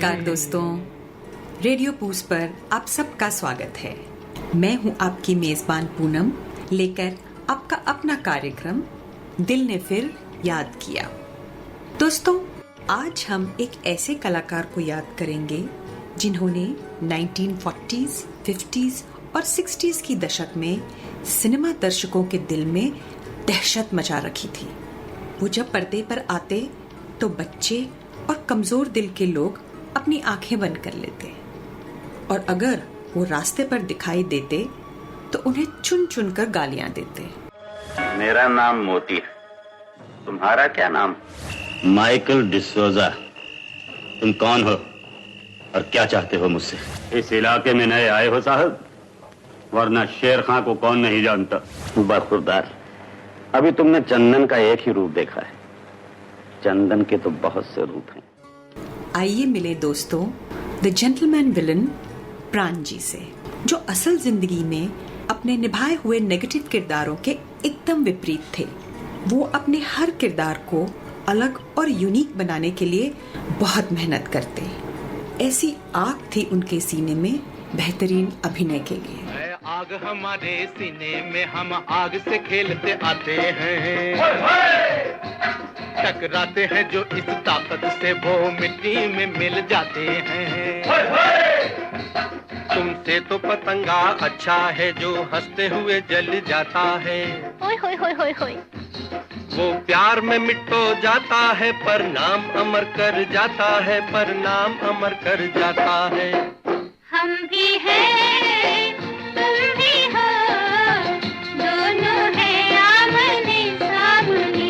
नमस्कार दोस्तों, रेडियो पूस पर आप सबका स्वागत है। मैं हूं आपकी मेजबान पूनम, लेकर आपका अपना कार्यक्रम दिल ने फिर याद किया। दोस्तों, आज हम एक ऐसे कलाकार को याद करेंगे जिन्होंने 1940s, 50s और 60s की दशक में सिनेमा दर्शकों के दिल में दहशत मचा रखी थी। वो जब पर्दे पर आते तो बच्चे और कमजोर दिल के लोग अपनी आंखें बंद कर लेते, और अगर वो रास्ते पर दिखाई देते तो उन्हें चुन चुन कर गालियां देते। मेरा नाम मोती है, तुम्हारा क्या नाम? माइकल डिसोजा। तुम कौन हो और क्या चाहते हो मुझसे? इस इलाके में नए आए हो साहब, वरना शेर खां को कौन नहीं जानता। बखुरदार, अभी तुमने चंदन का एक ही रूप देखा है, चंदन के तो बहुत से रूप हैं। आइए मिले दोस्तों द जेंटलमैन विलन प्राण जी से, जो असल जिंदगी में अपने निभाए हुए नेगेटिव किरदारों के एकदम विपरीत थे। वो अपने हर किरदार को अलग और यूनिक बनाने के लिए बहुत मेहनत करते। ऐसी आग थी उनके सीने में बेहतरीन अभिनय के लिए। आग हमारे सीने में, हम आग से खेलते आते हैं। टकराते हैं जो इस ताकत से, वो मिट्टी में मिल जाते हैं। तुमसे तो पतंगा अच्छा है, जो हंसते हुए जल जाता है। होय होय होय होय होय। वो प्यार में मिटो जाता है, पर नाम अमर कर जाता है, पर नाम अमर कर जाता है। हम भी हैं, तुम भी हो, दोनों हैं आमने सामने।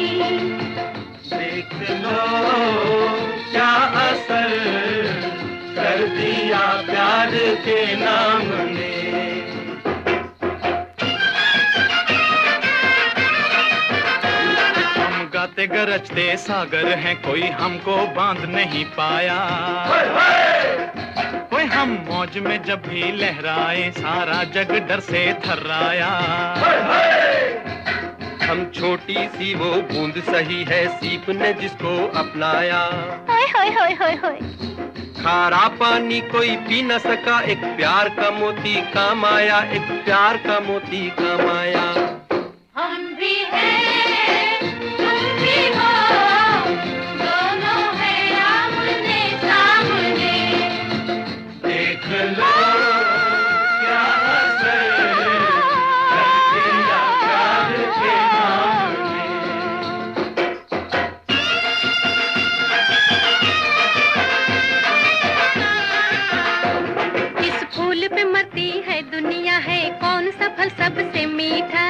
देख लो क्या असर कर दिया प्यार के नाम ने। हम गाते गरजते सागर हैं, कोई हमको बांध नहीं पाया। कोई हम मौज में जब भी लहराए, सारा जग डर से थर्राया। हम छोटी सी वो बूंद सही है, सीप ने जिसको अपनाया। होय होय होय होय होय। खारा पानी कोई पी न सका, एक प्यार का मोती काम आया, एक प्यार का मोती काम आया। हम भी हैं, तुम भी हो, दोनों हैं आमने सामने। देख लो क्या असर कर दिया प्यार के नाम ने। इस फूल पे मरती है दुनिया, है कौन सा फल सबसे मीठा।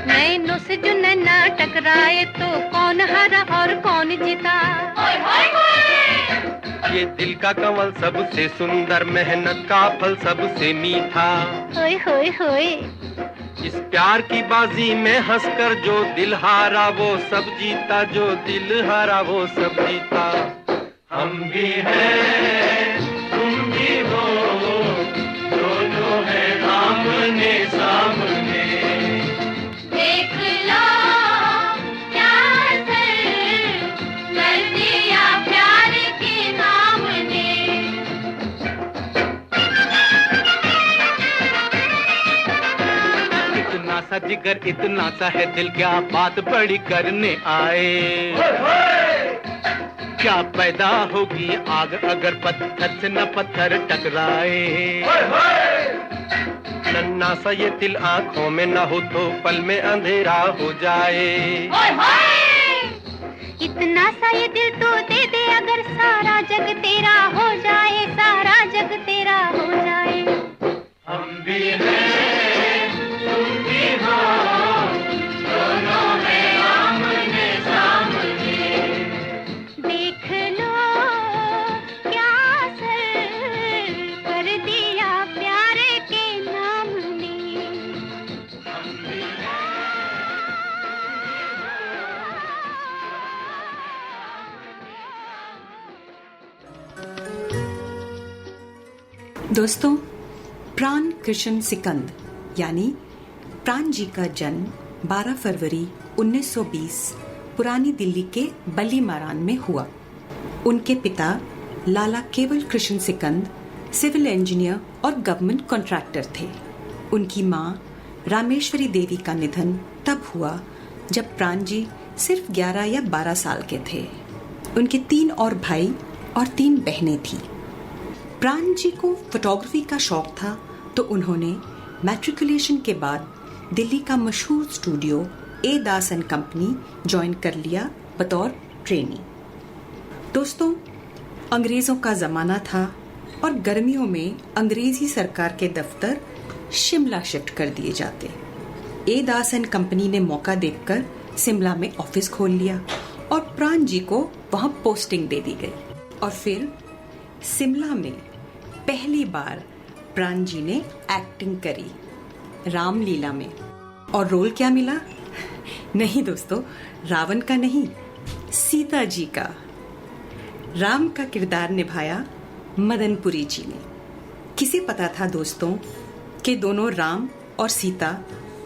नैनों से जो नैना टकराए, तो कौन हारा और कौन जीता। ये दिल का कमल सबसे सुंदर, मेहनत का फल सबसे मीठा। होय होय होय। इस प्यार की बाजी में हंसकर जो दिल हारा वो सब जीता, जो दिल हारा वो सब जीता। हम भी हैं, तुम भी हो, दोनों हैं आमने सामने। देख लो क्या असर कर दिया प्यार के नाम ने। इतना सा जिगर, इतना सा है दिल, क्या बात बड़ी करने आए। क्या पैदा होगी आग अगर पत्थर से न पत्थर टकराए। नन्ना सा ये दिल आंखों में न हो, तो पल में अंधेरा हो जाए। इतना सा ये दिल तो दे दे, अगर सारा जग तेरा हो जाए, सारा जग तेरा हो जाए। हम भी हैं, तुम भी हो, दोनों हैं आमने सामने। देख लो क्या असर कर दिया प्यार के नाम ने। हम भी दोस्तों, प्राण कृष्ण सिकंद यानी प्राण जी का जन्म 12 फरवरी 1920 पुरानी दिल्ली के बली मारान में हुआ। उनके पिता लाला केवल कृष्ण सिकंद सिविल इंजीनियर और गवर्नमेंट कॉन्ट्रैक्टर थे। उनकी मां रामेश्वरी देवी का निधन तब हुआ जब प्राणजी सिर्फ 11 या 12 साल के थे। उनके 3 और भाई और 3 बहनें थीं। प्राणजी को फोटोग्राफी का शौक था तो उन्होंने मैट्रिकुलेशन के बाद दिल्ली का मशहूर studio A Das and company join कर लिया बतौर ट्रेनी। दोस्तों, अंग्रेज़ों का ज़माना था और गर्मियों में अंग्रेज़ी सरकार के दफ्तर शिमला शिफ्ट कर दिए जाते। ए दास एंड कंपनी ने मौका देखकर शिमला में ऑफिस खोल लिया और प्राणजी को वहां पोस्टिंग दे दी गई। और फिर शिमला में पहली बार प्राणजी ने एक्टिंग करी रामलीला में। और रोल क्या मिला? नहीं दोस्तों, रावण का नहीं, सीता जी का। राम का किरदार निभाया मदनपुरी जी ने। किसे पता था दोस्तों कि दोनों राम और सीता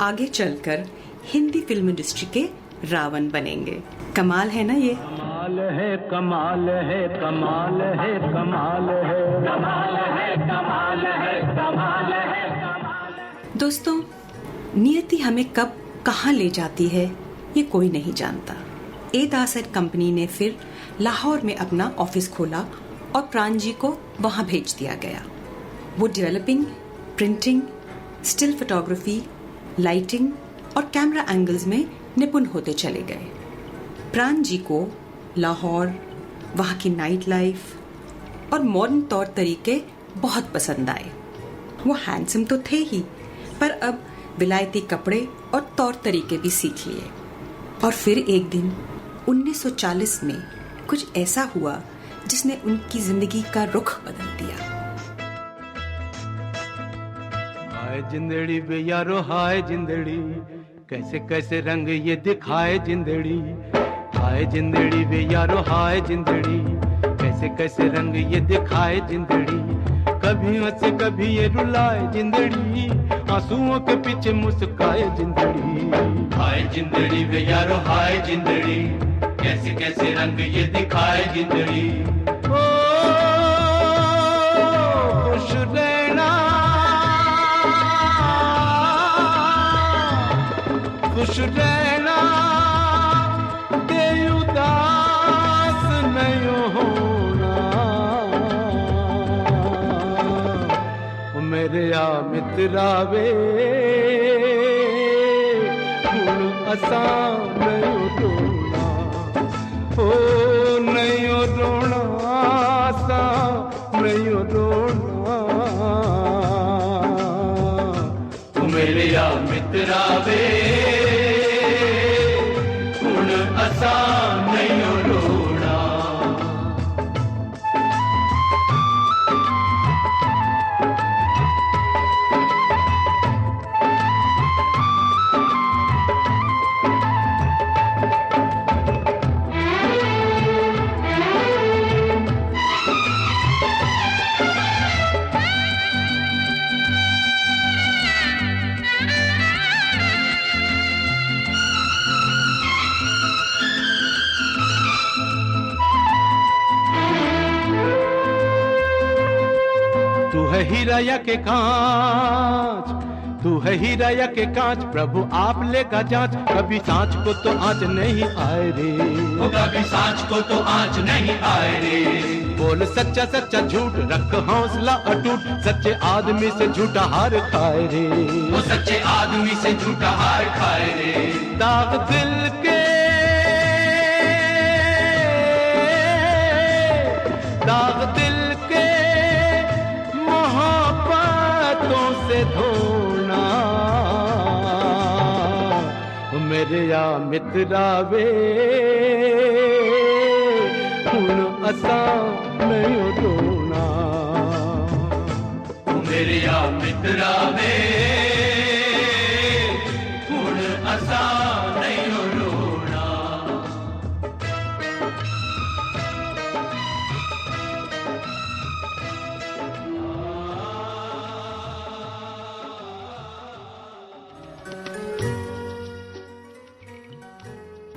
आगे चलकर हिंदी फिल्म इंडस्ट्री के रावण बनेंगे। कमाल है ना ये? कमाल है, कमाल है, कमाल है, कमाल है, कमाल है, कमाल है, कमाल है। दोस्तों, नियति हमें कब कहाँ ले जाती है ये कोई नहीं जानता। ए दास एंड कंपनी ने फिर लाहौर में अपना ऑफिस खोला और प्राणजी को वहां भेज दिया गया। वो developing, printing, still photography, lighting और कैमरा एंगल्स में निपुण होते चले गए। प्राणजी को लाहौर, वहाँ की नाइट लाइफ और मॉडर्न तौर तरीके बहुत पसंद आए। वो हैंडसम तो थे ही, पर अब विलायती कपड़े और तौर तरीके भी सीख लिए। और फिर एक दिन 1940 में कुछ ऐसा हुआ जिसने उनकी जिंदगी का रुख बदल दिया। हाय जिंदड़ी बे यारो, हाय जिंदड़ी, कैसे कैसे रंग ये दिखाए जिंदड़ी। हाय जिंदड़ी बे यारो, हाय जिंदड़ी, कैसे कैसे रंग ये दिखाए जिंदड़ी। कभी हंसे कभी ये रुलाए जिंदड़ी, आंसुओं के पीछे मुस्काए जिंदड़ी। हाय जिंदड़ी बे यारो, हाय जिंदड़ी, कैसे कैसे रंग ये दिखाए जिंदड़ी। ओ खुश रहना, खुश रहना, ते उदास नहीं होना। मेरे आ मित्रा वे हुण असां नहीं रोना। ओ नहीं रोना, असां नहीं रोना। मेरे आ मित्रा वे हुण असां नहीं रोना। हीरा के कांच, तू है हीरा के कांच, प्रभु आप लेगा जांच। कभी सांच को तो आंच नहीं आए रे, कभी सांच को तो आंच नहीं आए रे। बोल सच्चा सच्चा झूठ, रख हौसला अटूट, सच्चे आदमी से झूठा हार खाए रे। वो सच्चे आदमी से झूठा हार खाए रे। दाग दिल के, दाग दिल के मोहब्बतों से धोना। मेरे या मित्रा वे हुण असां नहीं रोना। मेरे या मित्रा वे हुण असां नहीं रोना।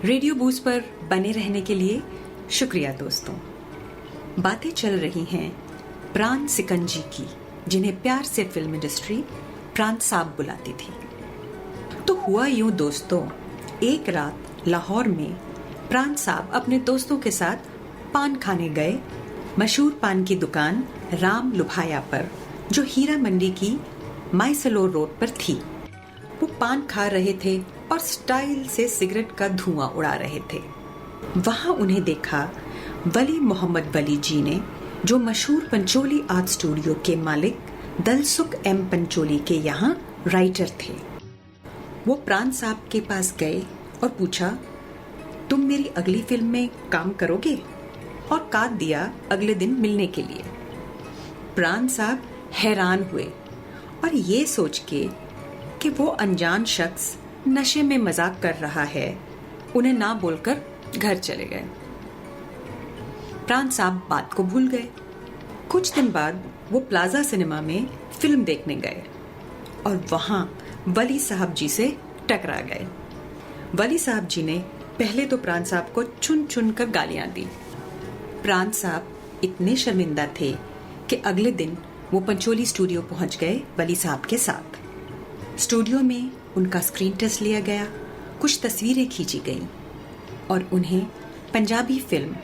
रेडियो बूस्ट पर बने रहने के लिए शुक्रिया दोस्तों। बातें चल रही हैं प्राण सिकंजी की, जिन्हें प्यार से फिल्म इंडस्ट्री प्राण साहब बुलाती थी। तो हुआ यूं दोस्तों, एक रात लाहौर में प्राण साहब अपने दोस्तों के साथ पान खाने गए मशहूर पान की दुकान राम लुभाया पर, जो हीरा मंडी की माइसलोर रोड पर थी। वो पान खा रहे थे और स्टाइल से सिगरेट का धुआं उड़ा रहे थे। वहां उन्हें देखा वली मोहम्मद वली जी ने, जो मशहूर पंचोली आर्ट स्टूडियो के मालिक दलसुख एम पंचोली के यहाँ राइटर थे। वो प्राण साहब के पास गए और पूछा, तुम मेरी अगली फिल्म में काम करोगे? और काट दिया अगले दिन मिलने के लिए। प्राण साहब हैरान हुए और ये सोच के कि वो अनजान शख्स नशे में मजाक कर रहा है, उन्हें ना बोलकर घर चले गए। प्राण साहब बात को भूल गए। कुछ दिन बाद वो प्लाजा सिनेमा में फिल्म देखने गए और वहां वली साहब जी से टकरा गए। वली साहब जी ने पहले तो प्राण साहब को चुन चुन कर गालियां दी। प्राण साहब इतने शर्मिंदा थे कि अगले दिन वो पंचोली स्टूडियो पहुंच गए वली साहब के साथ। स्टूडियो में उनका स्क्रीन टेस्ट लिया गया, कुछ तस्वीरें खींची गईं और उन्हें पंजाबी फिल्म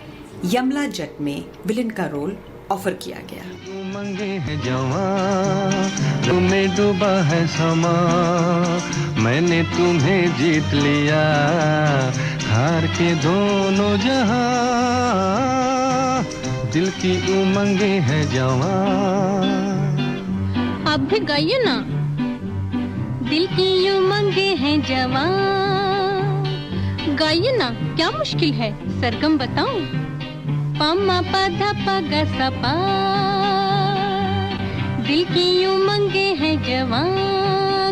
यमला जट में विलन का रोल ऑफर किया गया। उमंगे है जवां, तुम्हें डूबा है समा, मैंने तुम्हें जीत लिया, हार के दोनों जहां, दिल की उमंगे है जवां। आप भी गाइए ना। दिल की उमंगे हैं जवां, गाइए ना, क्या मुश्किल है, सरगम बताऊं? पमा पधा पगा सपा, दिल की उमंगे हैं जवां,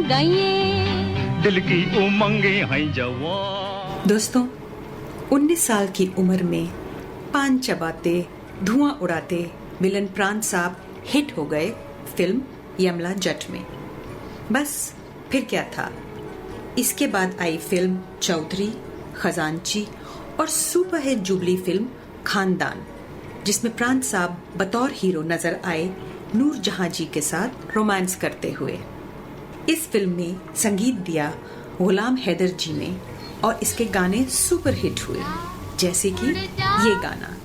गाइए। दिल की उमंगे हैं जवां। दोस्तों, 19 साल की उम्र में पान चबाते धुआं उड़ाते विलन प्राण साहब हिट हो गए फिल्म यमला जट में। बस फिर क्या था, इसके बाद आई फिल्म चौधरी, खजांची और सुपरहिट जुबली फिल्म खानदान, जिसमें प्राण साहब बतौर हीरो नजर आए नूर जहां जी के साथ रोमांस करते हुए। इस फिल्म में संगीत दिया गुलाम हैदर जी ने और इसके गाने सुपरहिट हुए, जैसे कि ये गाना।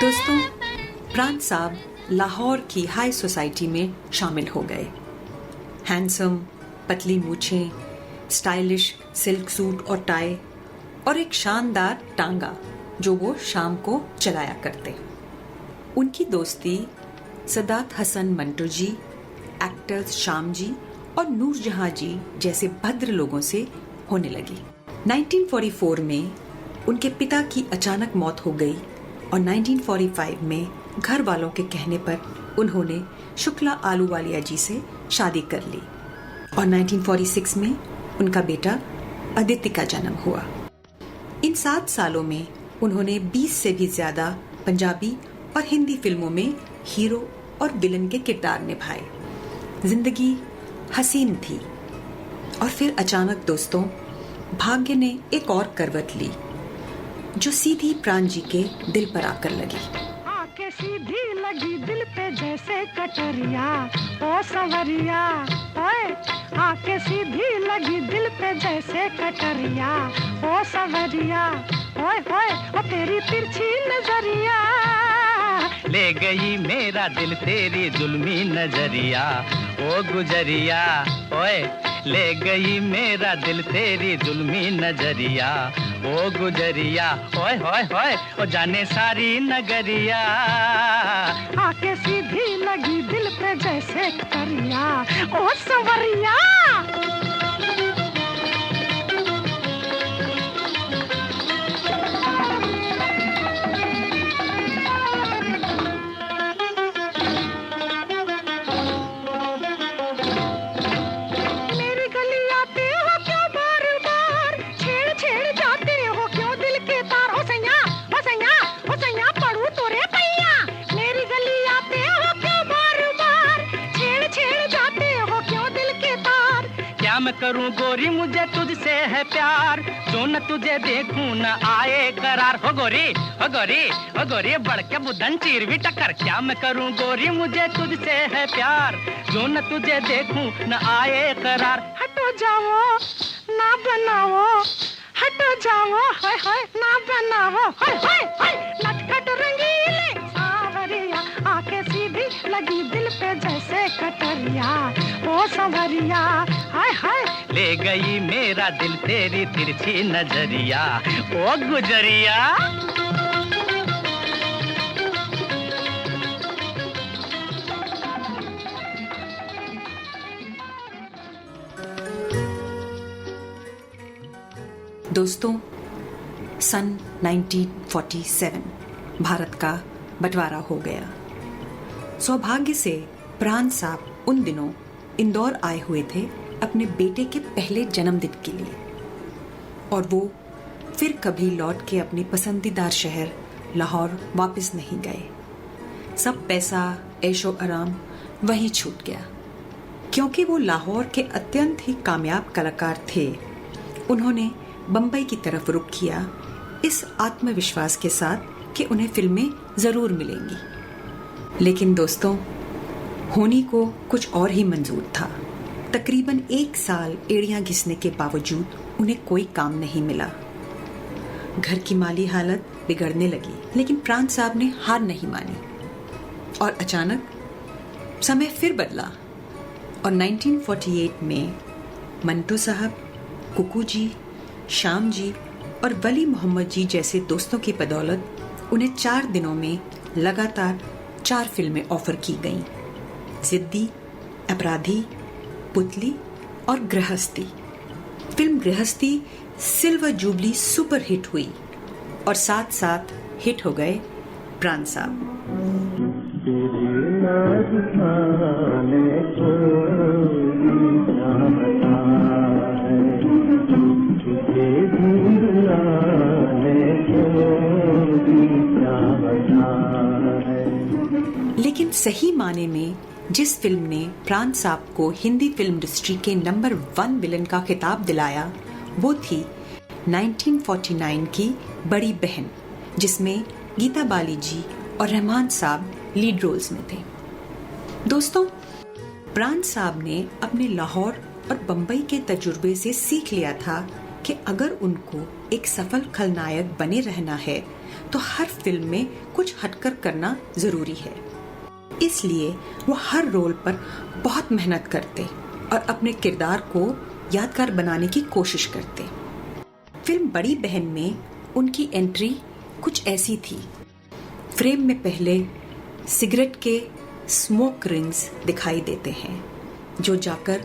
दोस्तों, प्राण साहब लाहौर की हाई सोसाइटी में शामिल हो गए। हैंडसम, पतली मूछें, स्टाइलिश सिल्क सूट और टाई और एक शानदार टांगा जो वो शाम को चलाया करते। उनकी दोस्ती सदात हसन मंटो जी, एक्टर्स श्याम जी और नूर जहां जी जैसे भद्र लोगों से होने लगी। 1944 में उनके पिता की अचानक मौत हो गई और 1945 में घर वालों के कहने पर उन्होंने शुक्ला आलूवालिया जी से शादी कर ली और 1946 में उनका बेटा अदिति का जन्म हुआ। इन 7 सालों में उन्होंने 20 से भी ज्यादा पंजाबी और हिंदी फिल्मों में हीरो और विलन के किरदार निभाए। जिंदगी हसीन थी और फिर अचानक दोस्तों, भाग्य ने एक और करवट ली जो सीधी प्राण जी के दिल पर आकर लगी। आके सीधी लगी दिल पे जैसे कटरिया, ओ सवरिया, ओए आके सीधी लगी दिल पे जैसे कटरिया, ओ सवरिया, ओए ओए ओ तेरी तिरछी नजरिया, ले गई मेरा दिल तेरी जुल्मी नजरिया, ओ गुजरिया, ओए ले गई मेरा दिल तेरी जुल्मी नजरिया, ओ गुजरिया ओए होए होए, ओ जाने सारी नगरिया। आके सीधी लगी दिल पे जैसे कटरिया, ओ सवरिया। मैं करूं गोरी मुझे तुझसे है प्यार, जो न तुझे देखूं न आए करार। हो गोरी हो गोरी हो गोरी, बढ़ के बुधन चीर भी टक्कर। क्या मैं करूं गोरी मुझे तुझसे है प्यार, जो न तुझे देखूं न आए करार। हटो जाओ ना बनाओ, हटो जाओ हाय हाय ना बनाओ, हाय हाय हाय नटखट रंगीले सावरिया। आके सीधी लगी दिल पे जैसे कटरिया, ओ सवरिया हाय हाय। ले गई मेरा दिल तेरी तिरछी नजरिया, ओ गुजरिया। दोस्तों, सन 1947 भारत का बंटवारा हो गया। सौभाग्य से प्राण साहब उन दिनों इंदौर आए हुए थे अपने बेटे के पहले जन्मदिन के लिए, और वो फिर कभी लौट के अपने पसंदीदा शहर लाहौर वापस नहीं गए। सब पैसा ऐशो आराम वहीं छूट गया। क्योंकि वो लाहौर के अत्यंत ही कामयाब कलाकार थे, उन्होंने बम्बई की तरफ रुख किया इस आत्मविश्वास के साथ कि उन्हें फिल्में जरूर मिलेंगी। लेकिन दोस्तों, होनी को कुछ और ही मंजूर था। तकरीबन 1 साल एड़ियां घिसने के बावजूद उन्हें कोई काम नहीं मिला। घर की माली हालत बिगड़ने लगी, लेकिन प्राण साहब ने हार नहीं मानी और अचानक समय फिर बदला और 1948 में मंटू साहब, कुकू जी, श्याम जी और वली मोहम्मद जी जैसे दोस्तों की बदौलत उन्हें 4 दिनों में लगातार 4 फिल्में ऑफर की गईं। जिद्दी, अपराधी, पुतली और गृहस्थी। फिल्म गृहस्थी सिल्वर जुबली सुपर हिट हुई और साथ साथ हिट हो गए प्राण साहब। लेकिन सही माने में जिस फिल्म ने प्राण साहब को हिंदी फिल्म इंडस्ट्री के नंबर 1 विलन का खिताब दिलाया, वो थी 1949 की बड़ी बहन, जिसमें गीता बाली जी और रहमान साहब लीड रोल्स में थे। दोस्तों, प्राण साहब ने अपने लाहौर और बंबई के तजुर्बे से सीख लिया था कि अगर उनको एक सफल खलनायक बने रहना है तो हर फिल्म में कुछ हटकर करना जरूरी है। इसलिए वो हर रोल पर बहुत मेहनत करते और अपने किरदार को यादगार बनाने की कोशिश करते। फिल्म बड़ी बहन में उनकी एंट्री कुछ ऐसी थी। फ्रेम में पहले सिगरेट के स्मोक रिंग्स दिखाई देते हैं जो जाकर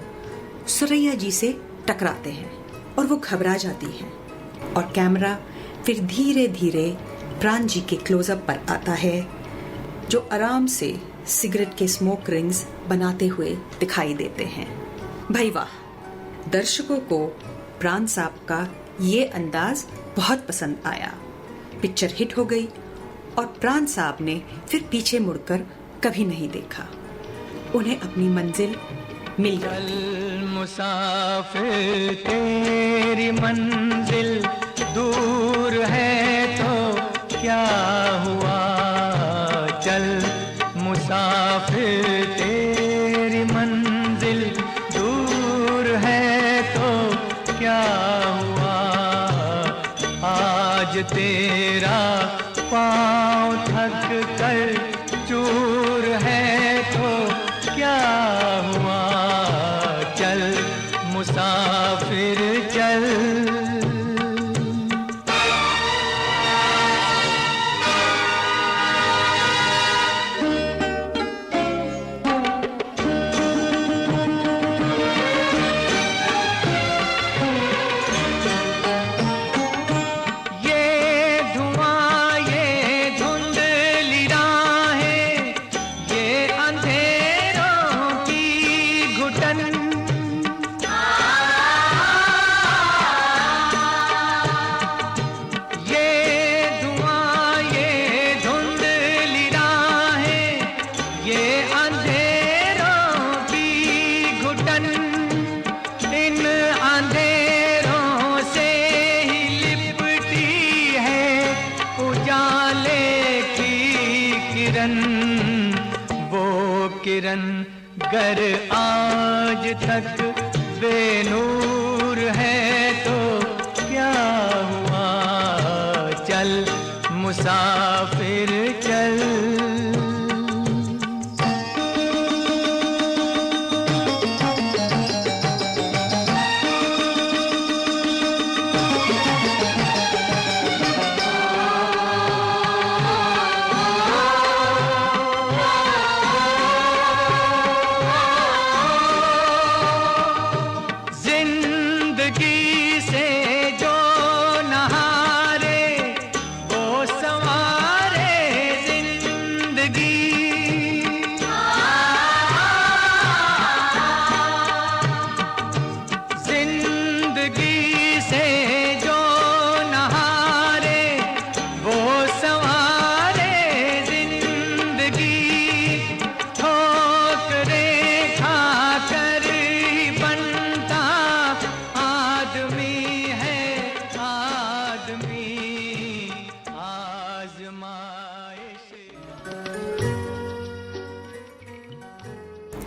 सुरैया जी से टकराते हैं और वो घबरा जाती हैं, और कैमरा फिर धीरे धीरे प्राण जी के क्लोजअप पर आता है जो आराम से सिगरेट के स्मोक रिंग्स बनाते हुए दिखाई देते हैं। भाई वाह, दर्शकों को प्राण साहब का ये अंदाज बहुत पसंद आया। पिक्चर हिट हो गई और प्राण साहब ने फिर पीछे मुड़कर कभी नहीं देखा। उन्हें अपनी मंजिल मिल गई। मुसाफिर तेरी मंजिल दूर है तो क्या हुआ, चल मुसाफिर तेरी मंजिल दूर है तो क्या हुआ, आज तेरा पाँव थक कर चूर है तो क्या हुआ, चल किरण गर आज तक बेनूर है तो क्या हुआ, चल मुसाफिर चल।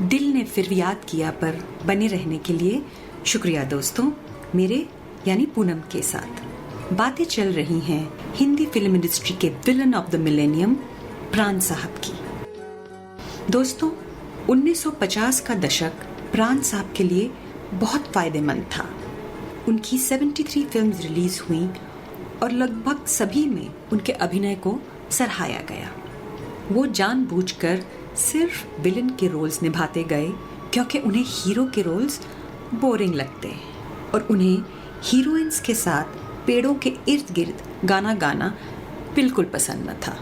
दिल ने फिर याद किया पर बने रहने के लिए शुक्रिया दोस्तों। मेरे यानी पूनम के साथ बातें चल रही हैं हिंदी फिल्म इंडस्ट्री के विलन ऑफ द मिलेनियम प्राण साहब की। दोस्तों 1950 का दशक प्राण साहब के लिए बहुत फायदेमंद था। उनकी 73 फिल्म्स रिलीज हुई और लगभग सभी में उनके अभिनय को सराहाया गया। वो जानबूझकर सिर्फ विलन के रोल्स निभाते गए क्योंकि उन्हें हीरो के रोल्स बोरिंग लगते और उन्हें हीरोइंस के साथ पेड़ों के इर्द गिर्द गाना गाना बिल्कुल पसंद न था।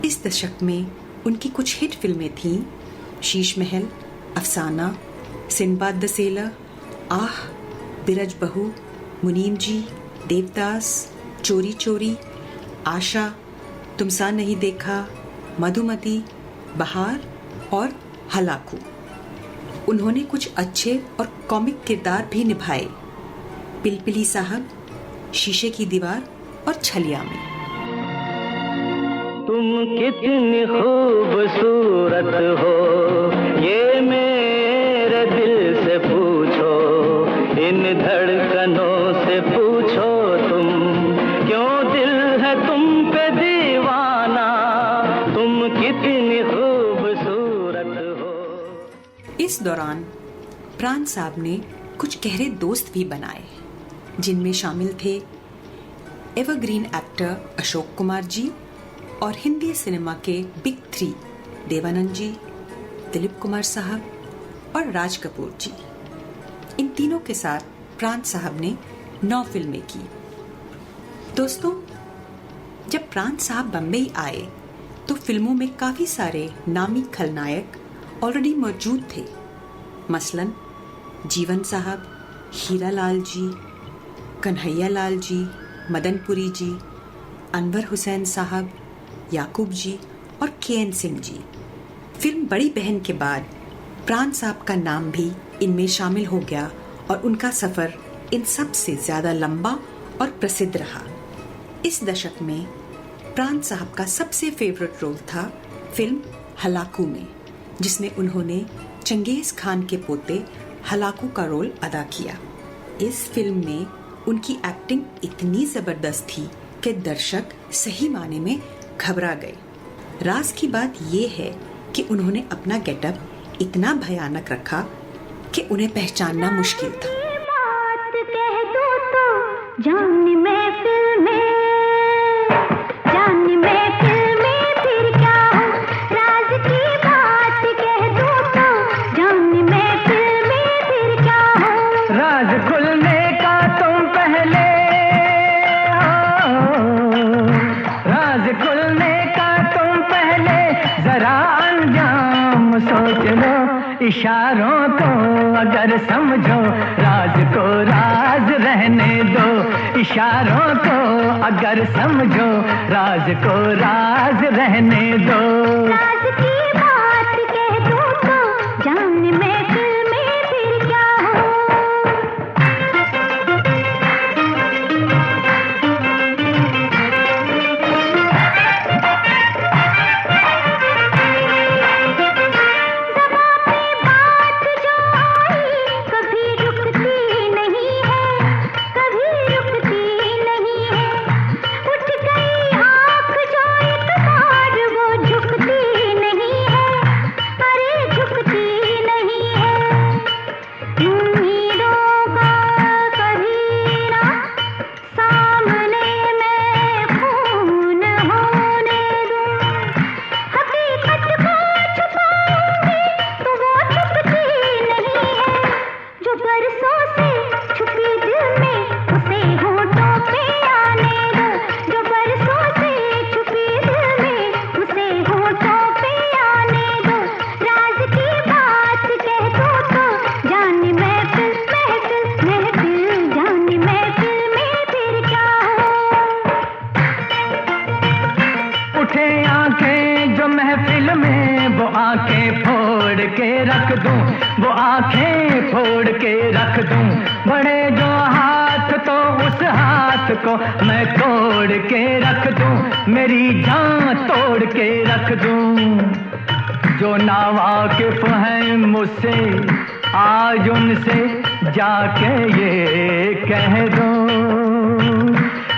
इस दशक में उनकी कुछ हिट फिल्में थीं शीश महल, अफसाना, सिंदबाद द सेलर, आह, बिरज बहू, मुनीम जी, देवदास, चोरी चोरी, आशा, तुमसा नहीं देखा, मधुमती, बहार और हलाकू। उन्होंने कुछ अच्छे और कॉमिक किरदार भी निभाए पिलपिली साहब, शीशे की दीवार और छलिया में। तुम कितनी खूबसूरत हो ये मेरे दिल से पूछो, इन धड़कनों से पूछो तुम, क्यों दिल है तुम पे दीवाना, तुम कितनी खूबसूरत हो। इस दौरान प्राण साहब ने कुछ गहरे दोस्त भी बनाए जिनमें शामिल थे एवरग्रीन एक्टर अशोक कुमार जी और हिंदी सिनेमा के बिग 3 देवानंद जी, दिलीप कुमार साहब और राज कपूर जी। इन तीनों के साथ प्राण साहब ने 9 फिल्में की। दोस्तों जब प्राण साहब बम्बई आए तो फिल्मों में काफ़ी सारे नामी खलनायक ऑलरेडी मौजूद थे, मसलन जीवन साहब, हीरा लाल जी, कन्हैया लाल जी, मदनपुरी जी, अनवर हुसैन साहब, याकूब जी और के.एन. सिंह जी। फिल्म बड़ी बहन के बाद प्राण साहब का नाम भी इनमें शामिल हो गया और उनका सफ़र इन सब से ज़्यादा लंबा और प्रसिद्ध रहा। इस दशक में प्राण साहब का सबसे फेवरेट रोल था फिल्म हलाकू में, जिसमें उन्होंने चंगेज़ खान के पोते हलाकू का रोल अदा किया। इस फिल्म में उनकी एक्टिंग इतनी ज़बरदस्त थी कि दर्शक सही माने में घबरा गए। राज की बात यह है कि उन्होंने अपना गेटअप इतना भयानक रखा कि उन्हें पहचानना मुश्किल था। बात कह दो तो जान महफिल में, जान महफिल में फिर क्या हो, राज की बात कह दो तो जान महफिल में फिर क्या हो। राज खुलने का तुम पहले हो, राज खुलने का तुम पहले जरा अंजाम सोच लो, इशारों को अगर समझो राज को राज रहने दो, इशारों को अगर समझो राज को राज रहने दो। राज की बात कह दो तो जान महफिल में फिर क्या हो। ज़बां रख दूं, वो आंखें फोड़ के रख दूं, बड़े जो हाथ तो उस हाथ को मैं तोड़ के रख दूं, मेरी जान तोड़ के रख दूं। जो नावाकिफ हैं मुझसे आज उनसे जाके ये कह दो,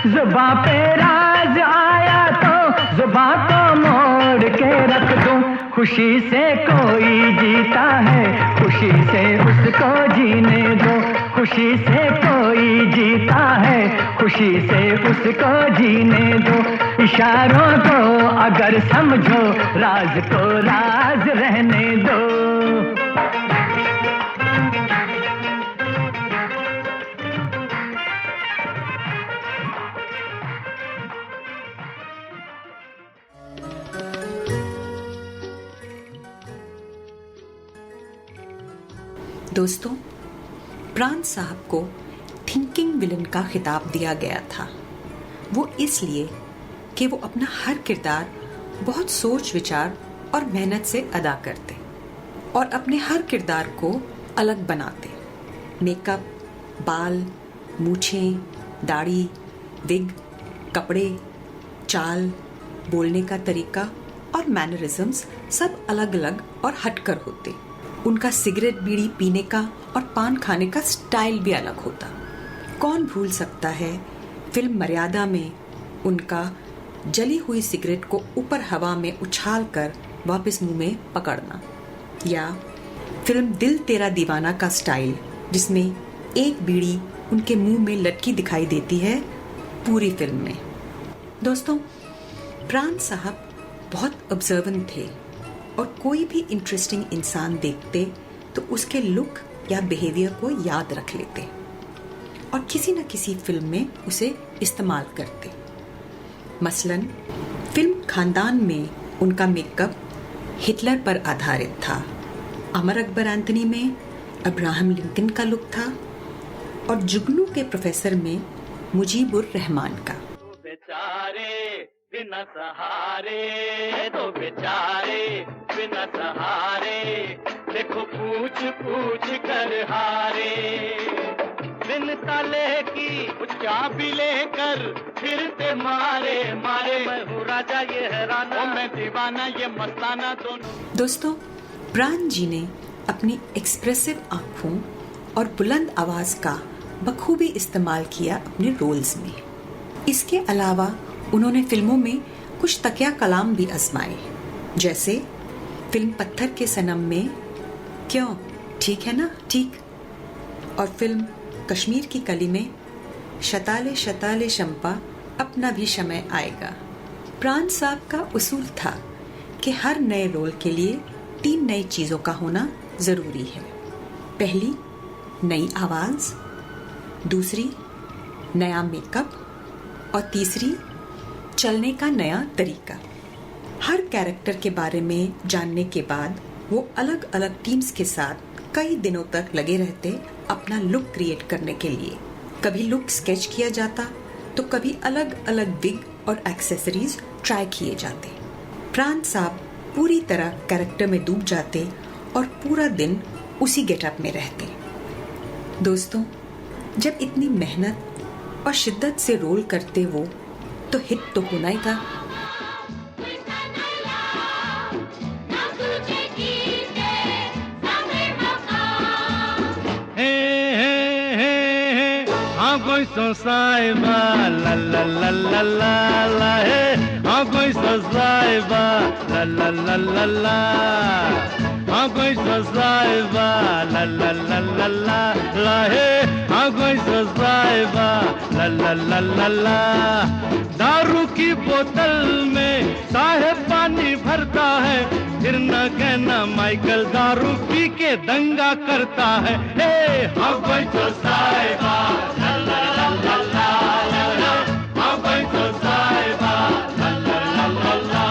जुबां पे राज आया तो जुबां को मोड़ के रख दूं। खुशी से कोई जीता है, खुशी से उसको जीने दो, खुशी से कोई जीता है, खुशी से उसको जीने दो। इशारों को अगर समझो, राज को राज रहने दो। दोस्तों, प्राण साहब को थिंकिंग विलन का खिताब दिया गया था। वो इसलिए कि वो अपना हर किरदार बहुत सोच विचार और मेहनत से अदा करते और अपने हर किरदार को अलग बनाते। मेकअप, बाल, मूछें, दाढ़ी, विग, कपड़े, चाल, बोलने का तरीका और मैनरिज्म्स सब अलग अलग और हटकर होते। उनका सिगरेट बीड़ी पीने का और पान खाने का स्टाइल भी अलग होता। कौन भूल सकता है फिल्म मर्यादा में उनका जली हुई सिगरेट को ऊपर हवा में उछाल कर वापस मुंह में पकड़ना, या फिल्म दिल तेरा दीवाना का स्टाइल जिसमें एक बीड़ी उनके मुंह में लटकी दिखाई देती है पूरी फिल्म में। दोस्तों, प्राण साहब बहुत ऑब्जर्वेंट थे और कोई भी इंटरेस्टिंग इंसान देखते तो उसके लुक या बिहेवियर को याद रख लेते और किसी न किसी फिल्म में उसे इस्तेमाल करते। मसलन फिल्म खानदान में उनका मेकअप हिटलर पर आधारित था, अमर अकबर एंथनी में अब्राहम लिंकन का लुक था और जुगनू के प्रोफेसर में मुजीबुर रहमान का। बेचारे बिना सहारे, दो बेचारे बिना सहारे, देखो पूछ पूछ कर हारे, बिन ताले की चाबी लेकर फिरते मारे मारे, मैं हूँ राजा ये हैराना, मैं दीवाना ये मस्ताना दोनों। दोस्तों, प्राण जी ने अपनी एक्सप्रेसिव आंखों और बुलंद आवाज का बखूबी इस्तेमाल किया अपने रोल्स में। इसके अलावा उन्होंने फिल्मों में कुछ तकिया कलाम भी आजमाए, जैसे फिल्म पत्थर के सनम में क्यों ठीक है ना ठीक, और फिल्म कश्मीर की कली में शताले शताले शंपा अपना भी समय आएगा। प्राण साहब का उसूल था कि हर नए रोल के लिए 3 नई चीजों का होना जरूरी है। पहली, नई आवाज, दूसरी, नया मेकअप और तीसरी, चलने का नया तरीका। हर कैरेक्टर के बारे में जानने के बाद वो अलग अलग टीम्स के साथ कई दिनों तक लगे रहते अपना लुक क्रिएट करने के लिए। कभी लुक स्केच किया जाता तो कभी अलग अलग विग और एक्सेसरीज ट्राई किए जाते। प्राण साहब पूरी तरह कैरेक्टर में डूब जाते और पूरा दिन उसी गेटअप में रहते। दोस्तों, जब इतनी मेहनत और शिद्दत से रोल करते वो तो हिट तो होना ही था। कोई सो साहिबा ला ला ला ला ला ला हे, हाँ कोई सो साहिबा ला ला ला ला ला, हाँ कोई सो साहिबा ला ला ला ला ला ला हे, हाँ कोई सो साहिबा ला ला ला ला ला। दारू की बोतल में साहेब पानी भरता है, फिर न कहना माइकल दारू पी के दंगा करता है। हे हाँ कोई सो साहिबा ला ला ला ला ला ला, हाँ कोई सो साहिबा ला ला ला ला ला।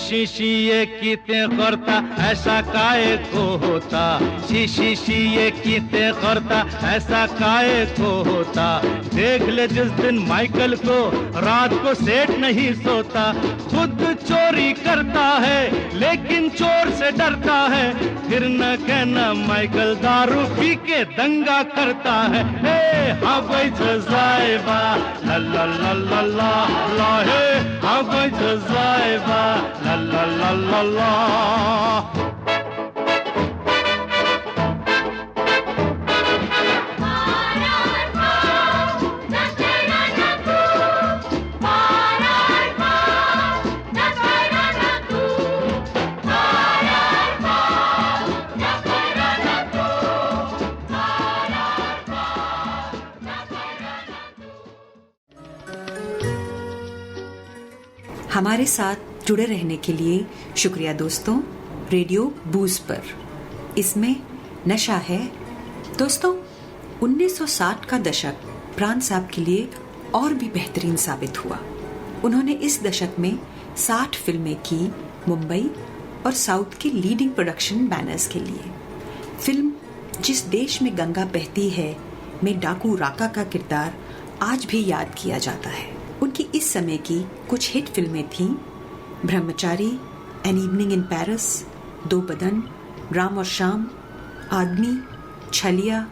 शी ये कीते करता ऐसा काहे को होता, शी ये कीते करता ऐसा काहे को होता। देख ले जिस दिन माइकल को रात को सेठ नहीं सोता, खुद चोरी करता है लेकिन चोर से डरता है, फिर न कहना माइकल दारू पी के दंगा करता है। हे हाँ भाई जज़ाइबा ला ला ला ला ला ला, हे हाँ भाई जज़ाइबा ला ला ला ला ला। हमारे साथ जुड़े रहने के लिए शुक्रिया दोस्तों। रेडियो बूज पर इसमें नशा है। दोस्तों 1960 का दशक प्राण साहब के लिए और भी बेहतरीन साबित हुआ। उन्होंने इस दशक में 60 फिल्में की, मुंबई और साउथ के लीडिंग प्रोडक्शन बैनर्स के लिए। फिल्म जिस देश में गंगा बहती है में डाकू राका का किरदार आज भी याद किया जाता है। उनकी इस समय की कुछ हिट फिल्में थीं ब्रह्मचारी, एन इवनिंग इन पेरिस, दो बदन, राम और शाम, आदमी, छलिया,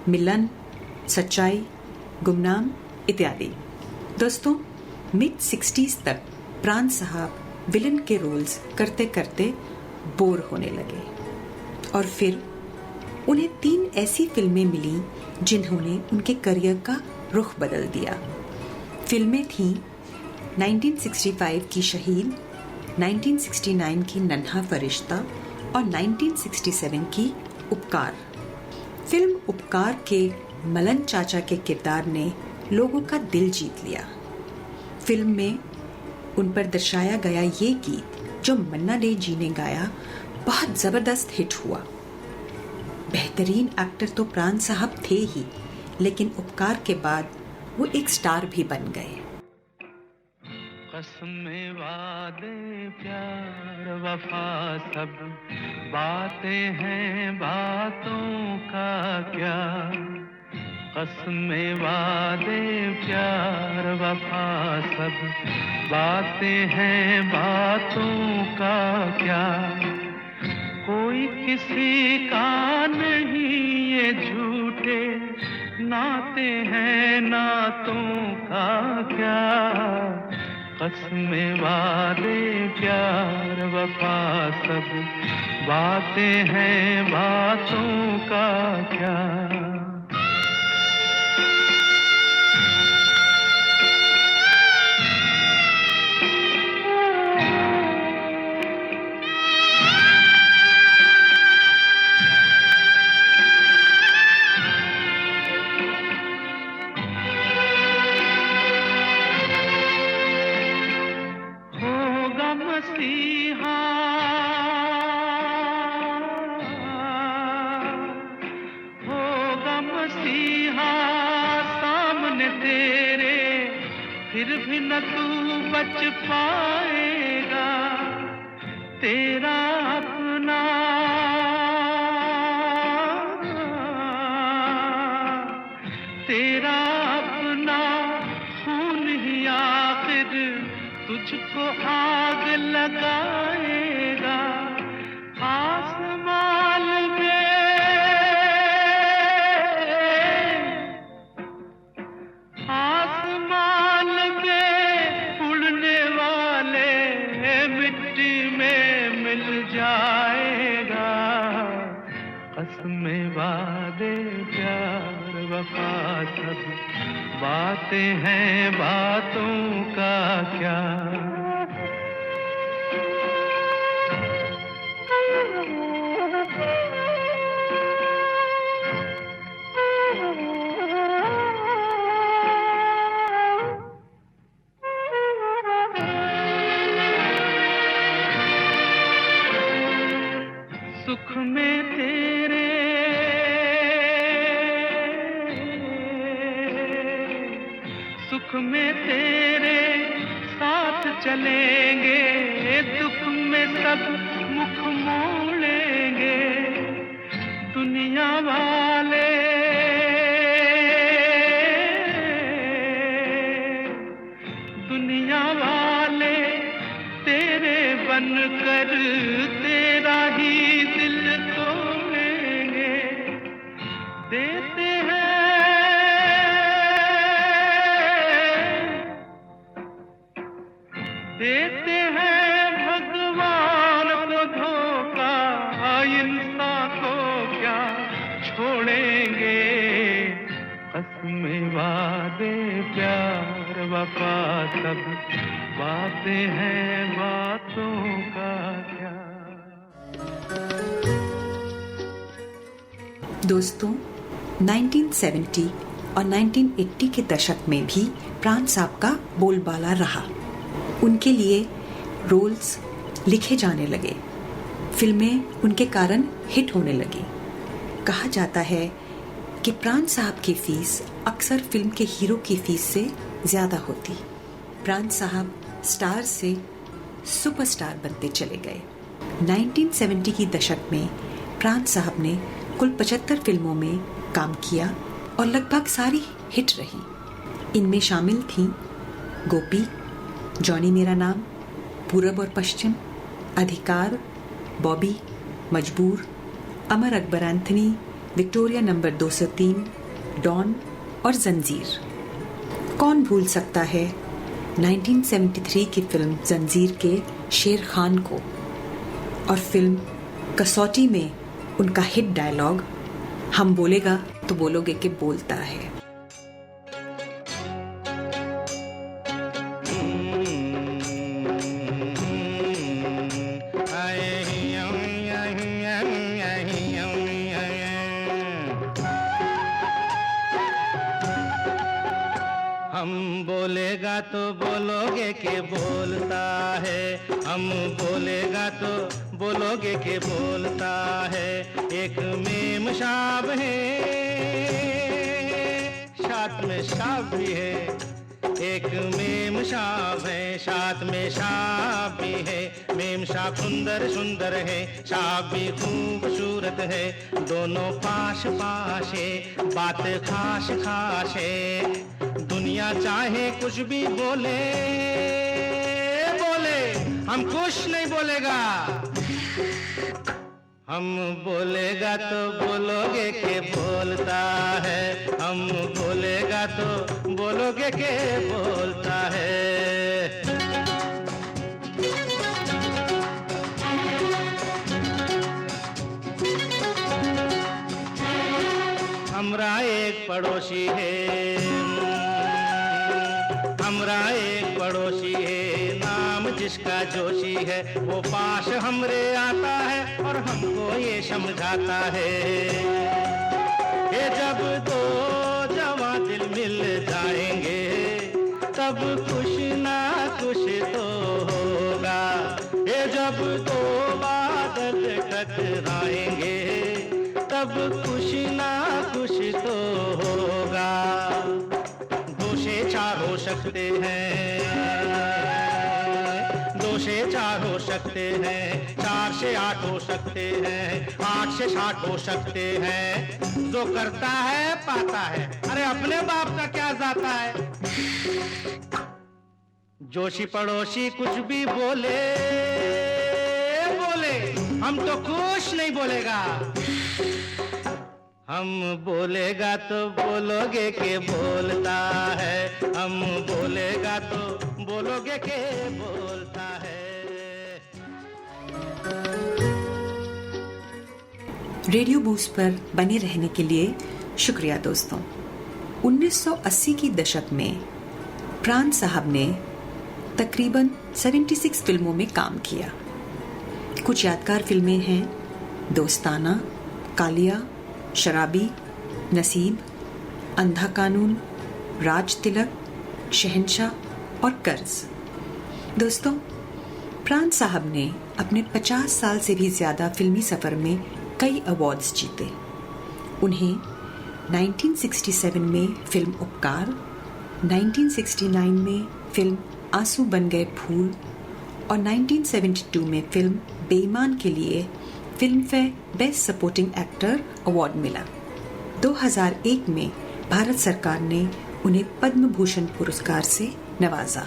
मिलन, सच्चाई, गुमनाम इत्यादि। दोस्तों मिड 60s तक प्राण साहब विलन के रोल्स करते करते बोर होने लगे और फिर उन्हें 3 ऐसी फिल्में मिली जिन्होंने उनके करियर का रुख बदल दिया। फिल्में थीं 1965 की शहीद, 1969 की नन्हा फरिश्ता और 1967 की उपकार। फिल्म उपकार के मलन चाचा के किरदार ने लोगों का दिल जीत लिया। फिल्म में उन पर दर्शाया गया ये गीत जो मन्ना डे जी ने गाया बहुत जबरदस्त हिट हुआ। बेहतरीन एक्टर तो प्राण साहब थे ही, लेकिन उपकार के बाद वो एक स्टार भी बन गए। कसमें वादे प्यार वफा सब बातें हैं, बातों का क्या। कसमें वादे प्यार वफा सब बातें हैं, बातों का क्या। कोई किसी का नहीं ये झूठे नाते हैं, नातों का क्या। कसमें वादे प्यार वफा सब बातें हैं, बातों का क्या। फिर भी न तू बच पाएगा, तेरा अपना तेरा अपना खून ही आखिर तुझको आग लगाएगा। आसमान में उड़ने वाले मिट्टी में मिल जाएगा। कसमें वादे प्यार वफा सब बातें हैं, बातों का क्या। सुख में तेरे सुख में तेरे साथ चलेंगे, दुख में सब मुख मोड़ेंगे, दुनिया वाले तेरे बनकर तेरा ही दिल तोड़ेंगे, देते हैं भगवान को धोखा, इंसान को क्या छोड़ेंगे, कसमें वादे प्यार वफा सब बातें हैं, बातों का क्या। दोस्तों, 1970 और 1980 के दशक में भी प्राण साहब का बोलबाला रहा। उनके लिए रोल्स लिखे जाने लगे, फिल्में उनके कारण हिट होने लगी। कहा जाता है कि प्राण साहब की फीस अक्सर फिल्म के हीरो की फीस से ज्यादा होती। प्राण साहब स्टार से सुपरस्टार बनते चले गए। 1970 की दशक में प्राण साहब ने कुल 75 फिल्मों में काम किया और लगभग सारी हिट रही। इनमें शामिल थीं गोपी, जॉनी मेरा नाम, पूरब और पश्चिम, अधिकार, बॉबी, मजबूर, अमर अकबर एंथनी, विक्टोरिया नंबर 203, डॉन और जंजीर। कौन भूल सकता है 1973 की फिल्म जंजीर के शेर खान को, और फिल्म कसौटी में उनका हिट डायलॉग, हम बोलेगा तो बोलोगे कि बोलता है। हम बोलेगा तो बोलोगे के बोलता है, हम बोलेगा तो बोलोगे के बोलता है। एक मेम शाब है, साथ में शाब भी है, एक मेम शाब है, साथ में शाब भी है। मेम शाब सुंदर सुंदर है, शाब भी खूबसूरत है, दोनों पास पास है, बात खास खास है। दुनिया चाहे कुछ भी बोले बोले, हम कुछ नहीं बोलेगा। हम बोलेगा तो बोलोगे के बोलता है, हम बोलेगा तो बोलोगे के बोलता है। हमरा एक पड़ोसी है, हमरा एक पड़ोसी है, नाम जिसका जोशी है, वो पास हमरे आता है और हमको ये समझाता है कि जब दो जवां दिल मिल जाएंगे तब कुछ ना कुछ तो होगा। ये जब दो बादल टकराएंगे तब कुछ ना कुछ तो होगा। दो से चार हो सकते हैं, दो से चार हो सकते हैं, 4 से 8 हो सकते हैं, 8 से 60 हो सकते हैं। जो करता है पाता है, अरे अपने बाप का क्या जाता है। जोशी पड़ोसी कुछ भी बोले बोले, हम तो कुछ नहीं बोलेगा। हम बोलेगा तो बोलोगे के बोलता है, हम बोलेगा तो बोलोगे के बोलता है। रेडियो बूस्ट पर बने रहने के लिए शुक्रिया दोस्तों। 1980 की दशक में प्राण साहब ने तकरीबन 76 फिल्मों में काम किया। कुछ यादगार फिल्में हैं दोस्ताना, कालिया, शराबी, नसीब, अंधा कानून, राज तिलक, शहंशाह और कर्ज। दोस्तों, प्राण साहब ने अपने 50 साल से भी ज्यादा फिल्मी सफर में कई अवार्ड्स जीते। उन्हें 1967 में फिल्म उपकार, 1969 में फिल्म आंसू बन गए फूल और 1972 में फिल्म बेईमान के लिए film fair best supporting actor award मिला। 2001 में भारत सरकार ने उन्हें पद्म भूषण पुरस्कार से नवाजा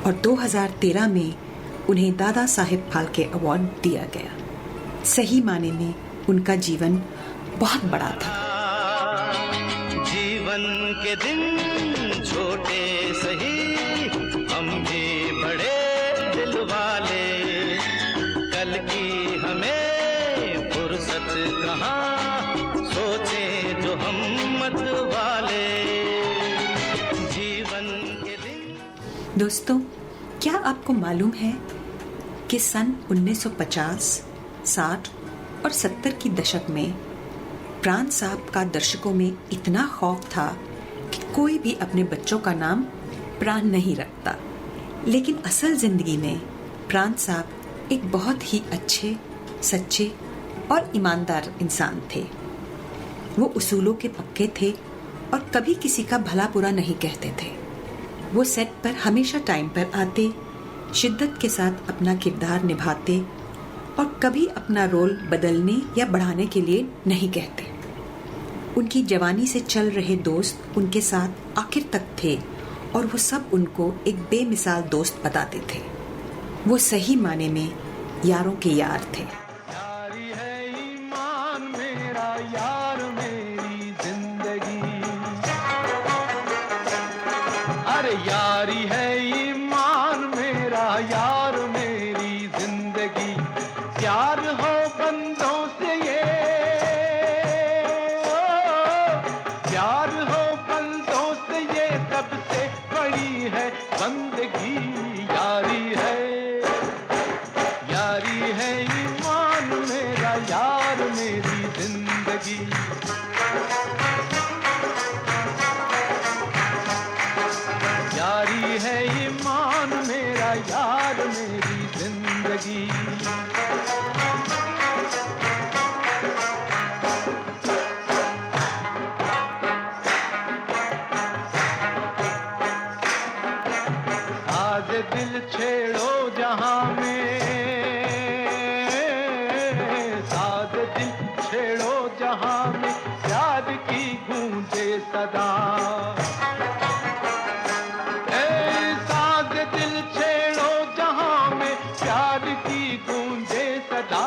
और 2013 में उन्हें दादा साहेब फाल्के अवार्ड दिया गया। सही माने में उनका जीवन बहुत बड़ा था। जीवन के दिन छोटे सही, हम भी बड़े दिल वाले, कल की हमें फुर्सत कहाँ, सोचे जो हम मत वाले, जीवन के दिन। दोस्तों, क्या आपको मालूम है कि सन 1950, 60 और 70 की दशक में प्राण साहब का दर्शकों में इतना खौफ था कि कोई भी अपने बच्चों का नाम प्राण नहीं रखता। लेकिन असल जिंदगी में प्राण साहब एक बहुत ही अच्छे, सच्चे और ईमानदार इंसान थे। वो उसूलों के पक्के थे और कभी किसी का भला बुरा नहीं कहते थे। वो सेट पर हमेशा टाइम पर आते, शिद्दत के साथ अपना किरदार निभाते और कभी अपना रोल बदलने या बढ़ाने के लिए नहीं कहते। उनकी जवानी से चल रहे दोस्त उनके साथ आखिर तक थे और वो सब उनको एक बेमिसाल दोस्त बताते थे। वो सही माने में यारों के यार थे। यारी है ईमान मेरा, यार मेरी जिंदगी, अरे यारी है ईमान मेरा, यार मेरी जिंदगी, प्यार हो बंदों से ये, प्यार हो बंदों से ये सबसे बड़ी है बंदगी, यारी है ईमान मेरा, यार मेरी जिंदगी। यारी है ईमान मेरा, यार मेरी जिंदगी। आज दिल छेड़ो जहां में, साथ दिल छेड़ो जहां में, प्यार की गूंजे सदा। साथ दिल छेड़ो जहां में, प्यार की गूंजे सदा।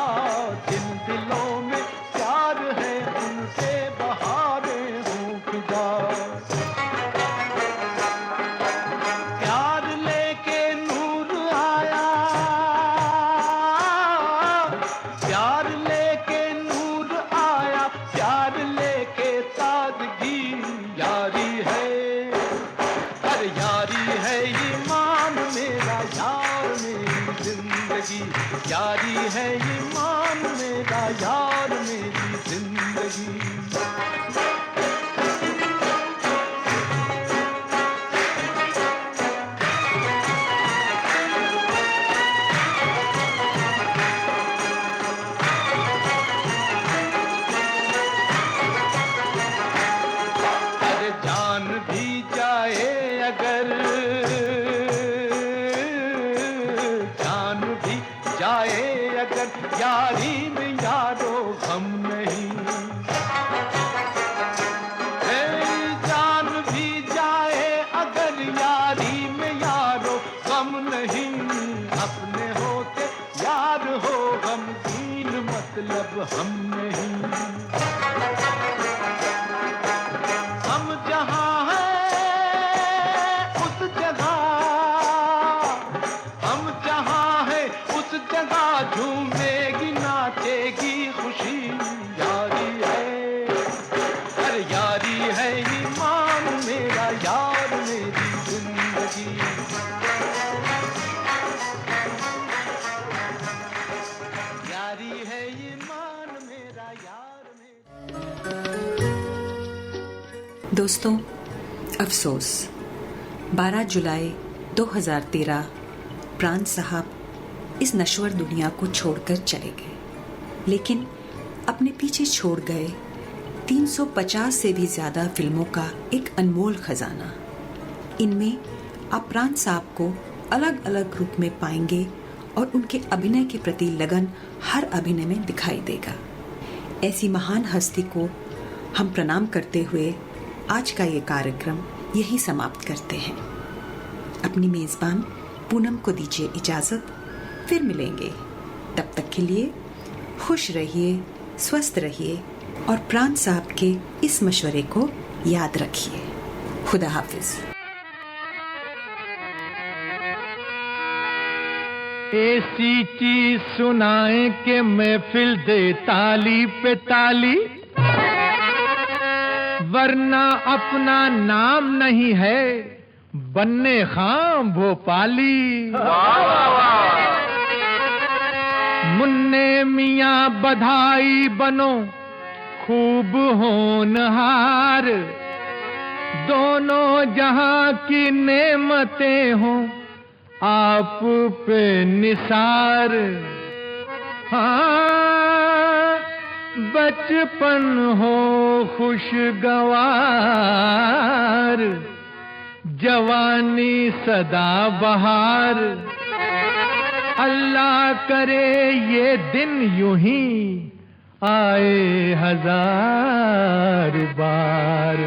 दिल दिलों में प्यार है, उनसे बहारें हों फिदा। प्यार लेके नूर आया, प्यार लेके नूर आया, प्यार लेके सादगी, यारी है, अरे यारी है ईमान मेरा, यार मेरी जिंदगी। यारी है ईमान मेरा, यार मेरी जिंदगी। जान भी जाए अगर, जान भी जाए अगर, यारी में यारो हम नहीं। जान भी जाए अगर, यारी में यारो हम नहीं। अपने होते यार हो हम, दीन मतलब हम नहीं। हम जहां हैं उस जगह, हम जहां हैं उस जगह झूमेगी नाचेगी खुशी, यारी है, अरे यारी है ईमान मेरा, यार मेरी जिंदगी। यारी है ईमान मेरा, यार मेरी। दोस्तों, अफसोस 12 जुलाई 2013 प्राण साहब इस नश्वर दुनिया को छोड़कर चले गए, लेकिन अपने पीछे छोड़ गए 350 से भी ज्यादा फिल्मों का एक अनमोल खजाना। इनमें आप प्राण साहब को अलग अलग रूप में पाएंगे और उनके अभिनय के प्रति लगन हर अभिनय में दिखाई देगा। ऐसी महान हस्ती को हम प्रणाम करते हुए आज का ये कार्यक्रम यही समाप्त करते हैं। अपनी मेज़बान पूनम को दीजिए इजाज़त, फिर मिलेंगे। तब तक के लिए खुश रहिए, स्वस्थ रहिए और प्राण साहब के इस मशवरे को याद रखिए। खुदा हाफिज। ऐसी चीज सुनाए के महफिल दे ताली पे ताली, वरना अपना नाम नहीं है बन्ने खां भोपाली। मुन्ने मियाँ बधाई बनो खूब होनहार, दोनों जहां की नेमतें हों आप पे निसार। हाँ, बचपन हो खुशगवार, जवानी सदा बहार। अल्लाह करे ये दिन यूं ही आए 1000 बार।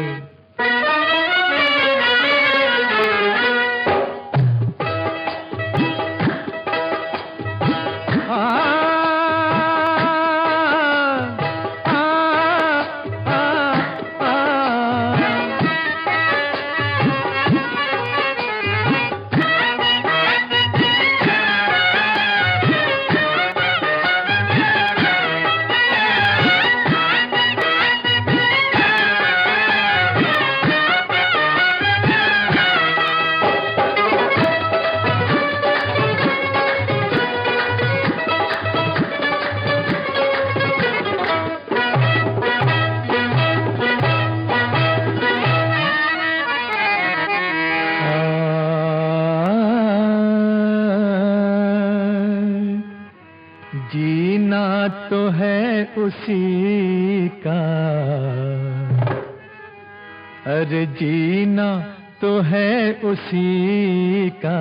जीना तो है उसी का, अरे जीना तो है उसी का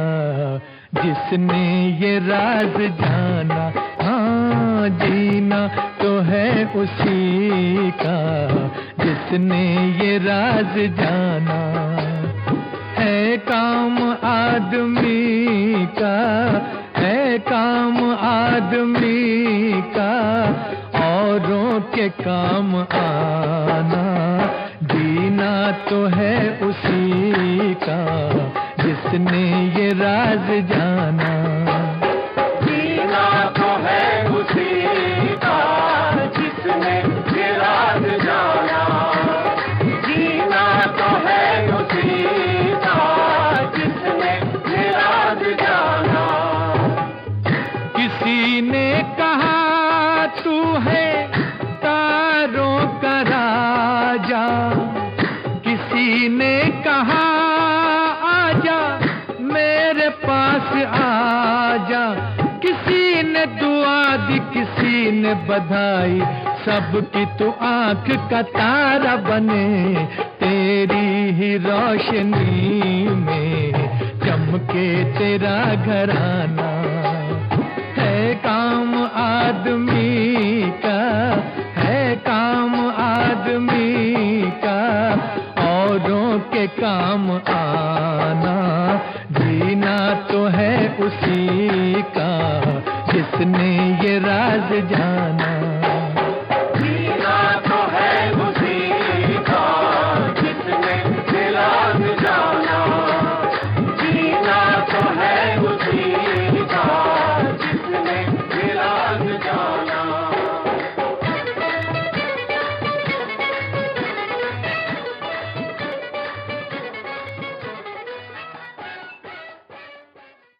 जिसने ये राज जाना। हाँ, जीना तो है उसी का जिसने ये राज जाना। है काम आदमी का, है काम आदमी का औरों के काम आना। जीना तो है उसी का जिसने ये राज जाना। जीना तो है उसी का जिसने ये राज जाना। जीना तो है उसी का जिसने ये राज जाना। किसी ने कहा तू है तारों का राजा, किसी ने कहा आजा मेरे पास आजा। किसी ने दुआ दी, किसी ने बधाई, सबकी तो आंख का तारा बने। तेरी ही रोशनी में चमके तेरा घराना। है काम आदमी का, है काम आदमी का औरों के काम